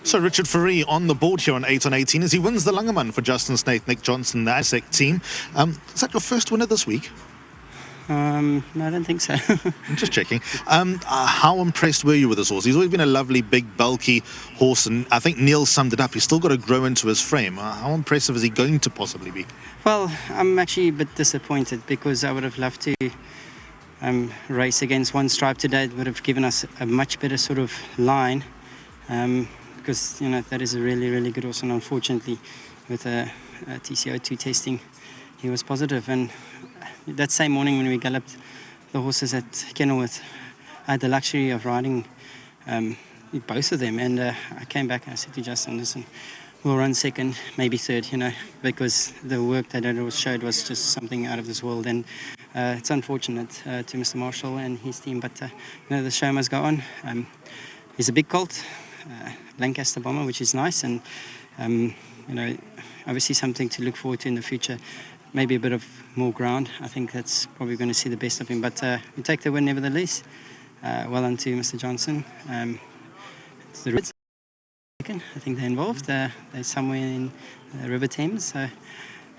So Richard Fourie on the board here on 8 on 18 as he wins the Langeman for Justin Snaith, Nick Johnson, the ASEC team. Is that your first winner this week? No, I don't think so. I'm just checking. How impressed were you with this horse? He's always been a lovely, big, bulky horse, and I think Neil summed it up. He's still got to grow into his frame. How impressive is he going to possibly be? Well, I'm actually a bit disappointed because I would have loved to race against One Stripe today. It would have given us a much better sort of line. Because that is a really, really good horse, and unfortunately with a TCO2 testing he was positive. And that same morning when we galloped the horses at Kenilworth, I had the luxury of riding both of them, and I came back and I said to Justin, listen, we'll run second, maybe third, because the work that it showed was just something out of this world. And it's unfortunate to Mr. Marshall and his team, but the show must go on. He's a big colt, Lancaster bomber, which is nice, and obviously something to look forward to in the future. Maybe a bit of more ground. I think that's probably going to see the best of him, but we take the win nevertheless. Well done to Mr. Johnson. It's the Reds. I think they're involved. They're somewhere in the River Thames. So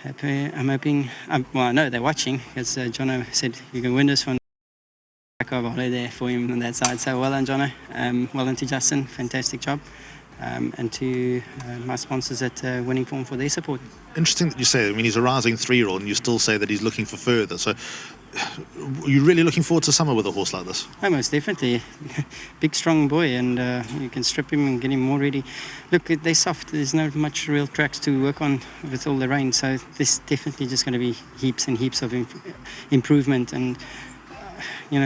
I'm hoping. I know they're watching, because Jono said you can win this one. Back of holiday for him on that side. So well done, Jono. Well done to Justin. Fantastic job. And to my sponsors at Winning Form for their support. Interesting that you say, he's a rising 3-year-old and you still say that he's looking for further. So are you really looking forward to summer with a horse like this? Oh, most definitely. Big, strong boy, and you can strip him and get him more ready. Look, they're soft. There's not much real tracks to work on with all the rain. So there's definitely just going to be heaps and heaps of improvement. And,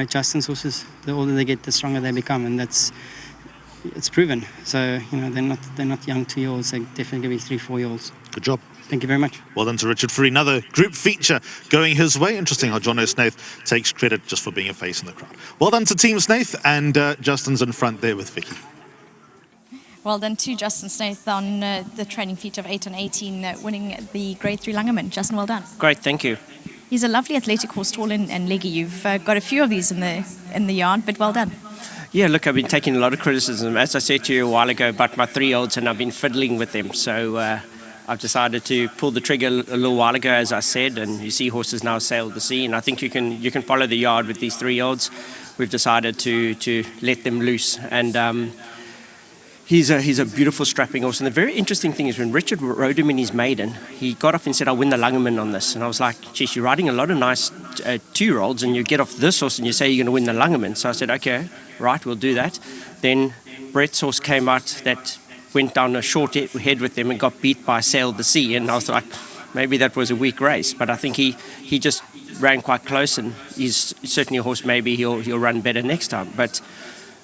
Justin's horses, the older they get, the stronger they become. And it's proven. So, they're not young 2-year-olds. They're definitely going to be 3-4-year-olds. Good job. Thank you very much. Well done to Richard Fourie. Another group feature going his way. Interesting how John O'Snaith takes credit just for being a face in the crowd. Well done to Team Snaith, and Justin's in front there with Vicky. Well done to Justin Snaith on the training feature of 8 on 18, winning the Grade 3 Langeman. Justin, well done. Great, thank you. He's a lovely athletic horse, tall and leggy. You've got a few of these in the yard, but well done. Yeah, look, I've been taking a lot of criticism, as I said to you a while ago, about my 3-year-olds, and I've been fiddling with them. So I've decided to pull the trigger a little while ago, as I said, and you see horses now sail the sea, and I think you can follow the yard with these 3-year-olds. We've decided to let them loose, and he's a beautiful strapping horse. And the very interesting thing is when Richard rode him in his maiden, he got off and said, I'll win the Langeman on this. And I was like, geez, you're riding a lot of nice 2-year-olds, and you get off this horse and you say you're going to win the Langeman. So I said, okay, right, we'll do that. Then Brett's horse came out that went down a short head with them and got beat by Sail the Sea. And I was like, maybe that was a weak race. But I think he just ran quite close, and he's certainly a horse, maybe he'll run better next time. But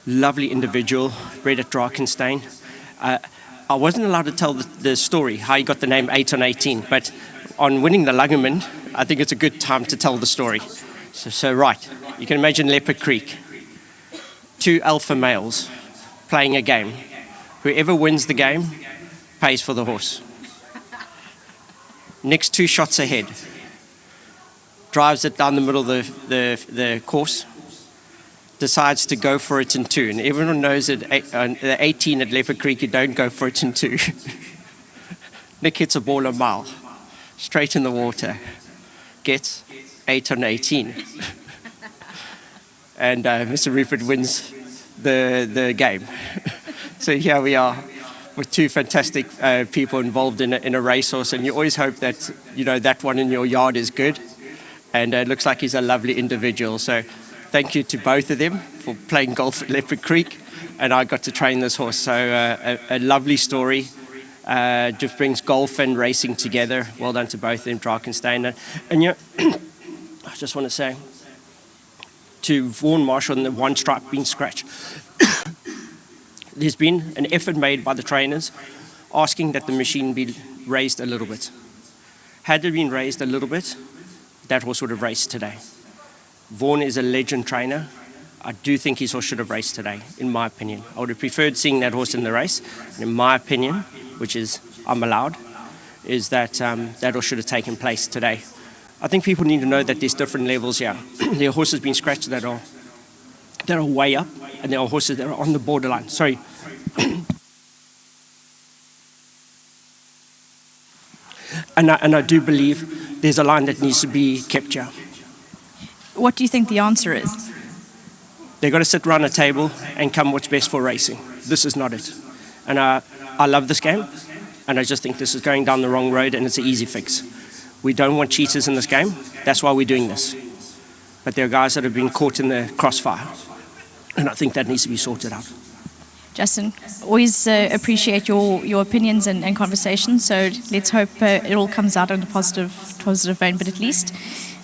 lovely individual, bred at Drakenstein. I wasn't allowed to tell the story, how he got the name 8 on 18, but on winning the Langeman, I think it's a good time to tell the story. So right, you can imagine Leopard Creek. 2 alpha males playing a game. Whoever wins the game pays for the horse. Next 2 shots ahead. Drives it down the middle of the course. Decides to go for it in 2. And everyone knows that the 18 at Leopard Creek, you don't go for it in 2. Nick hits a ball a mile. Straight in the water. Gets 8 on 18. And Mr. Rupert wins the game. So here we are with 2 fantastic people involved in a racehorse, and you always hope that that one in your yard is good, and it looks like he's a lovely individual. So thank you to both of them for playing golf at Leopard Creek, and I got to train this horse. So a lovely story. Just brings golf and racing together. Well done to both of them, Drakenstein. And I just want to say to Vaughan Marshall and the One Stripe being scratched. There's been an effort made by the trainers asking that the machine be raised a little bit. Had it been raised a little bit, that horse would have raced today. Vaughan is a legend trainer. I do think his horse should have raced today, in my opinion. I would have preferred seeing that horse in the race. And in my opinion, which is I'm allowed, is that that horse should have taken place today. I think people need to know that there's different levels here. There are horses being scratched that are way up, and there are horses that are on the borderline. Sorry. And I do believe there's a line that needs to be kept here. What do you think the answer is? They've got to sit around a table and come what's best for racing. This is not it. And I love this game, and I just think this is going down the wrong road, and it's an easy fix. We don't want cheaters in this game. That's why we're doing this. But there are guys that have been caught in the crossfire, and I think that needs to be sorted out. Justin, always appreciate your opinions and conversations, so let's hope it all comes out in a positive vein, but at least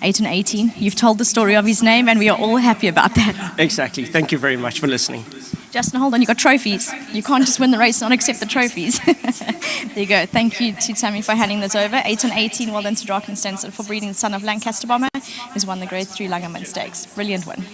8 and 18, you've told the story of his name, and we are all happy about that. Exactly. Thank you very much for listening. Justin, hold on, you got trophies. You can't just win the race and not accept the trophies. There you go. Thank you to Tammy for handing this over. 8 and 18, well done to Drakensberg for breeding the son of Lancaster Bomber, who's won the Grade 3 Langerman Stakes. Brilliant win.